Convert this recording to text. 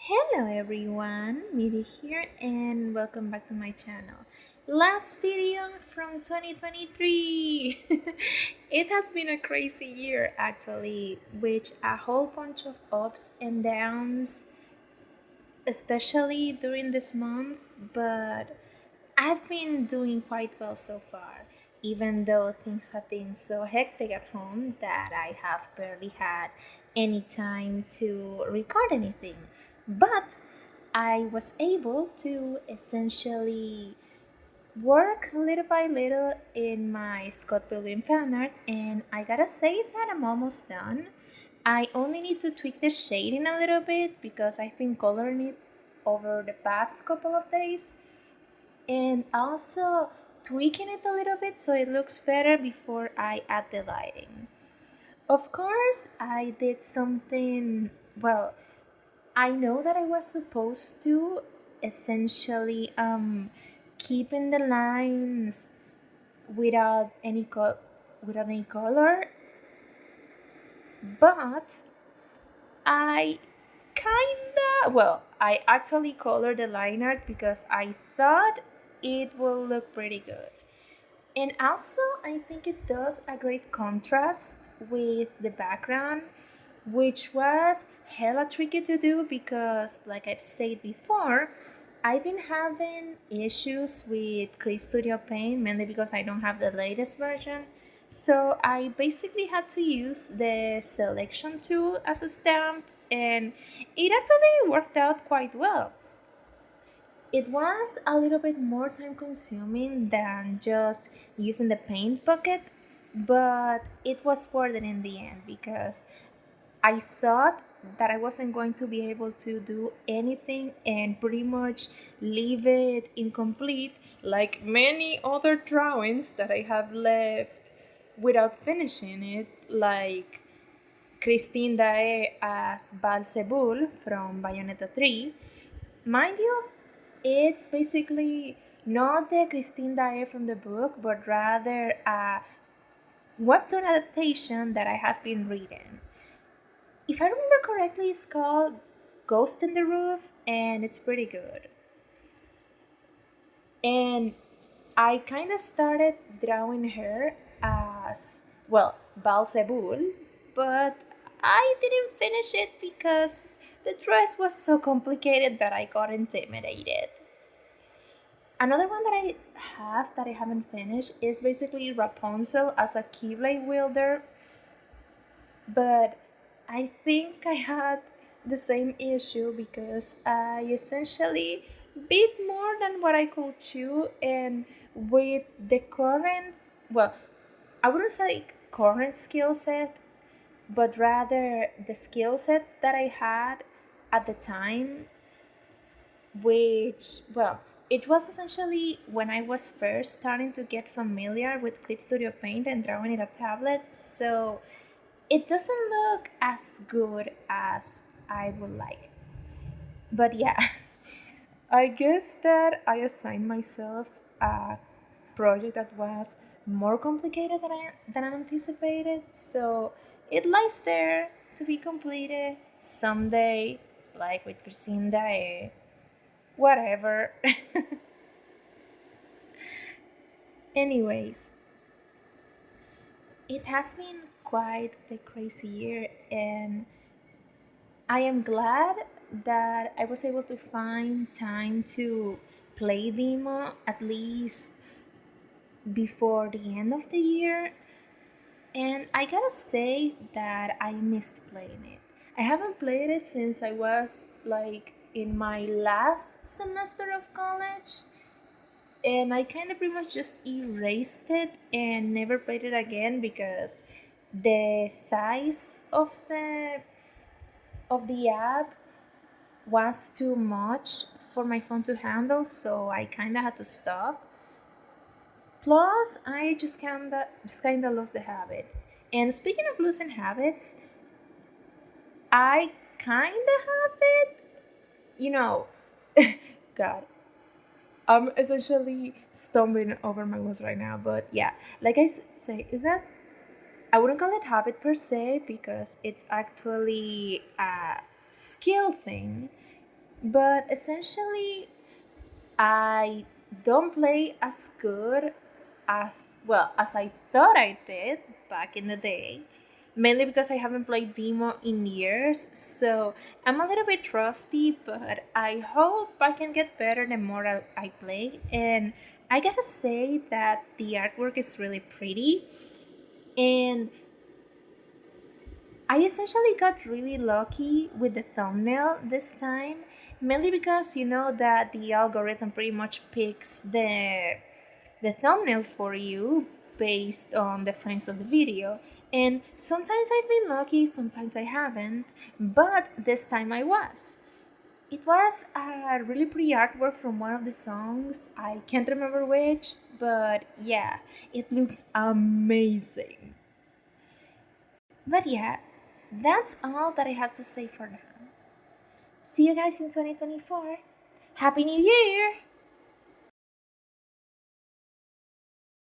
Hello everyone, Miri here and welcome back to my channel. Last video from 2023. It has been a crazy year actually, with a whole bunch of ups and downs, especially during this month, but I've been doing quite well so far, even though things have been so hectic at home that I have barely had any time to record anything. But I was able to essentially work little by little in my Scott Pilgrim fan art, and I gotta say that I'm almost done. I only need to tweak the shading a little bit because I've been coloring it over the past couple of days and also tweaking it a little bit so it looks better before I add the lighting. Of course, I did something, well, I know that I was supposed to essentially keeping the lines without without any color, but I I actually colored the line art because I thought it will look pretty good. And also, I think it does a great contrast with the background, which was hella tricky to do because, like I've said before, I've been having issues with Clip Studio Paint mainly because I don't have the latest version. So I basically had to use the selection tool as a stamp, and it actually worked out quite well. It was a little bit more time consuming than just using the paint bucket, but it was worth it in the end because I thought that I wasn't going to be able to do anything and pretty much leave it incomplete, like many other drawings that I have left without finishing it, like Christine Dae as Balsebul from Bayonetta 3. Mind you, it's basically not the Christine Dae from the book, but rather a webtoon adaptation that I have been reading. If I remember correctly, it's called Ghost in the Roof, and it's pretty good. And I kind of started drawing her as, well, Balsebul, but I didn't finish it because the dress was so complicated that I got intimidated. Another one that I haven't finished is basically Rapunzel as a Keyblade wielder, but I think I had the same issue because I essentially bit more than what I could chew, and with the current, well, I wouldn't say current skill set, but rather the skill set that I had at the time, which, well, it was essentially when I was first starting to get familiar with Clip Studio Paint and drawing it a tablet, so it doesn't look as good as I would like. But yeah, I guess that I assigned myself a project that was more complicated than I anticipated, so it lies there to be completed someday, like with Christine whatever. Anyways, it has been quite the crazy year, and I am glad that I was able to find time to play Deemo at least before the end of the year. And I gotta say that I missed playing it. I haven't played it since I was like in my last semester of college, and I kind of pretty much just erased it and never played it again because the size of the app was too much for my phone to handle, so I kind of had to stop. Plus, I just kind of lost the habit. And speaking of losing habits, I kind of have it. You know, God, I'm essentially stumbling over my words right now. But yeah, like say, is that I wouldn't call it habit per se because it's actually a skill thing. But essentially, I don't play as good as I thought I did back in the day. Mainly because I haven't played Deemo in years, so I'm a little bit rusty, but I hope I can get better the more I play. And I gotta say that the artwork is really pretty, and I essentially got really lucky with the thumbnail this time, mainly because you know that the algorithm pretty much picks the thumbnail for you based on the frames of the video. And sometimes I've been lucky, sometimes I haven't, but this time I was. It was a really pretty artwork from one of the songs. I can't remember which, but yeah, it looks amazing. But yeah, that's all that I have to say for now. See you guys in 2024. Happy New Year!